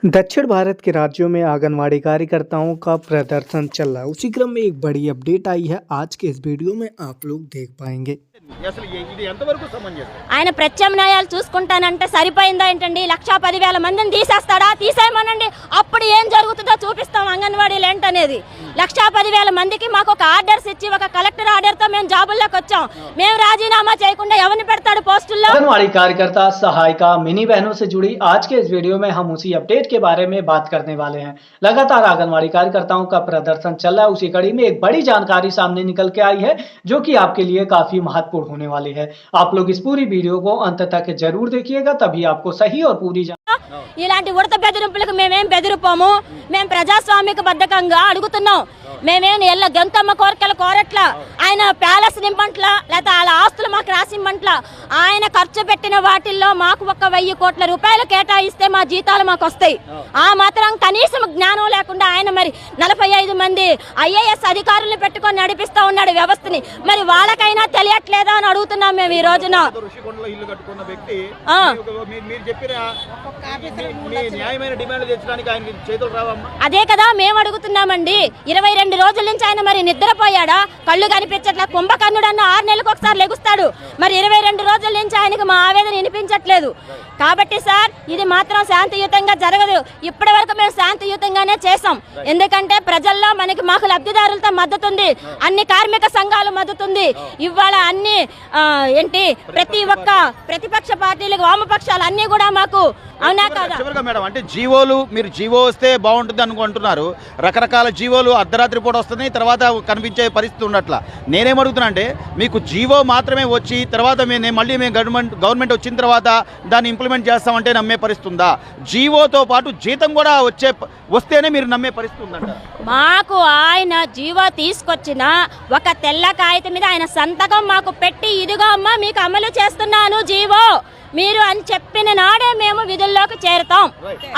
दक्षिण भारत के राज्यों में आंगनवाड़ी कार्यकर्ताओं का प्रदर्शन चल रहा है। उसी क्रम में एक बड़ी अपडेट आई है, आज के इस वीडियो में आप लोग देख पाएंगे। ఆయన ప్రత్యామ్నాయాలు చూసుకుంటానంటే సరిపోయిందా ఏంటండి? 1,10,000 మందిని తీసేస్తాడా? తీసేయమనండి, అప్పుడు ఏం జరుగుతుందో చూపిస్తాం అంగన్వాడీలు ఏంటనేది. 1,10,000 మందికి మాకు ఒక ఆర్డర్స్ ఇచ్చి ఒక కలెక్టర్ ఆర్డర్ తో మేము జాబుల్లోకి వచ్చాం. మేము రాజీనామా చేయకుండా ఎవరిని పెడతాడు పోస్టుల్లో? आंगनवाड़ी कार्यकर्ता, सहायिका, मिनी बहनों से जुड़ी आज के इस वीडियो में हम उसी अपडेट के बारे में बात करने वाले हैं। लगातार आंगनवाड़ी कार्यकर्ताओं का प्रदर्शन चल रहा है, उसी कड़ी में एक बड़ी जानकारी सामने निकल के आई है जो कि आपके लिए काफी महत्वपूर्ण होने वाली है। आप लोग इस पूरी वीडियो को अंत तक जरूर देखिएगा, तभी आपको सही और पूरी ఇలాంటి ఉడత బెదిరింపులకు మేమేం బెదిరిపోము. మేము ప్రజాస్వామిక బద్ధకంగా అడుగుతున్నాం. మేమేం ఎల్ల గంతమ్మ కోరికలు కోరట్లా, ఆయన ప్యాలెస్ నింపంట్లా, లేకపోతే వాళ్ళ ఆస్తులు మాకు రాసిమ్మంట్లా. ఆయన ఖర్చు పెట్టిన వాటిల్లో మాకు 1,000 కోట్ల రూపాయలు కేటాయిస్తే మా జీతాలు మాకు వస్తాయి. ఆ మాత్రం కనీసం జ్ఞానం లేకుండా ఆయన మరి 45 మంది IAS అధికారులను పెట్టుకొని నడిపిస్తా ఉన్నాడు వ్యవస్థని. మరి వాళ్ళకైనా తెలియట్లేదా అని అడుగుతున్నాం మేము ఈ రోజున. అదే కదా మేము అడుగుతున్నామండి. 22 రోజుల నుంచి ఆయన మరి నిద్రపోయాడా? కళ్ళు కనిపించట్లా. కుంభకర్ణుడు అన్న 6 నెలలకు ఒకసారి లెగుస్తాడు. మరి 22 రోజుల నుంచి ఆయనకు మా ఆవేదన వినిపించట్లేదు. కాబట్టి సార్, ఇది మాత్రం శాంతియుతంగా జరగదు. ఇప్పటి వరకు మేము శాంతియుతంగానే చేసాం. ఎందుకంటే ప్రజల్లో మాకు లబ్ధిదారులతో మద్దతు ఉంది, అన్ని కార్మిక సంఘాలు మద్దతు ఉంది. ఇవాళ అన్ని ప్రతి ఒక్క ప్రతిపక్ష పార్టీలకు, వామపక్షాలు అన్ని కూడా మాకు అవునా కాదా? మేడం, అంటే జీవోలు మీరు జీవో వస్తే బాగుంటుంది అనుకుంటున్నారు. రకరకాల జీవోలు అర్ధరాత్రి పూట వస్తున్నాయి, తర్వాత కనిపించే పరిస్థితి ఉండట్లా. నేనేమడుగుతున్నా అంటే, మీకు జీవో మాత్రమే వచ్చి తర్వాత మళ్ళీ మేము గవర్నమెంట్ వచ్చిన తర్వాత దాన్ని ఇంప్లిమెంట్ చేస్తామంటే నమ్మే పరిస్థితి ఉందా? జీవోతో పాటు జీతం కూడా వస్తేనే మీరు నమ్మే పరిస్థితి ఉందంట. మాకు ఆయన జీవో తీసుకొచ్చిన ఒక తెల్ల కాగితం మీద ఆయన సంతకం మాకు పెట్టి, ఇదిగో అమ్మా మీకు అమలు చేస్తున్నాను జీవో మీరు అని చెప్పిన నాడే మేము విధుల్లోకి చేరుతాం.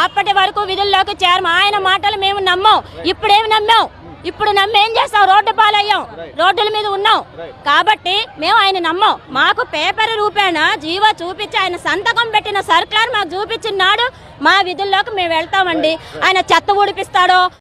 అప్పటి వరకు విధుల్లోకి చేరము. ఆయన మాటలు మేము నమ్మం. ఇప్పుడేమి నమ్మాం? ఇప్పుడు నమ్మేం చేస్తాం? రోడ్డు పాలయ్యాం, రోడ్డుల మీద ఉన్నాం. కాబట్టి మేము ఆయన నమ్మం. మాకు పేపర్ రూపేణ జీవో చూపించి ఆయన సంతకం పెట్టిన సర్కులర్ మాకు చూపించిన నాడు మా విధుల్లోకి మేము వెళ్తామండి. ఆయన చెత్త ఊడిపిస్తాడో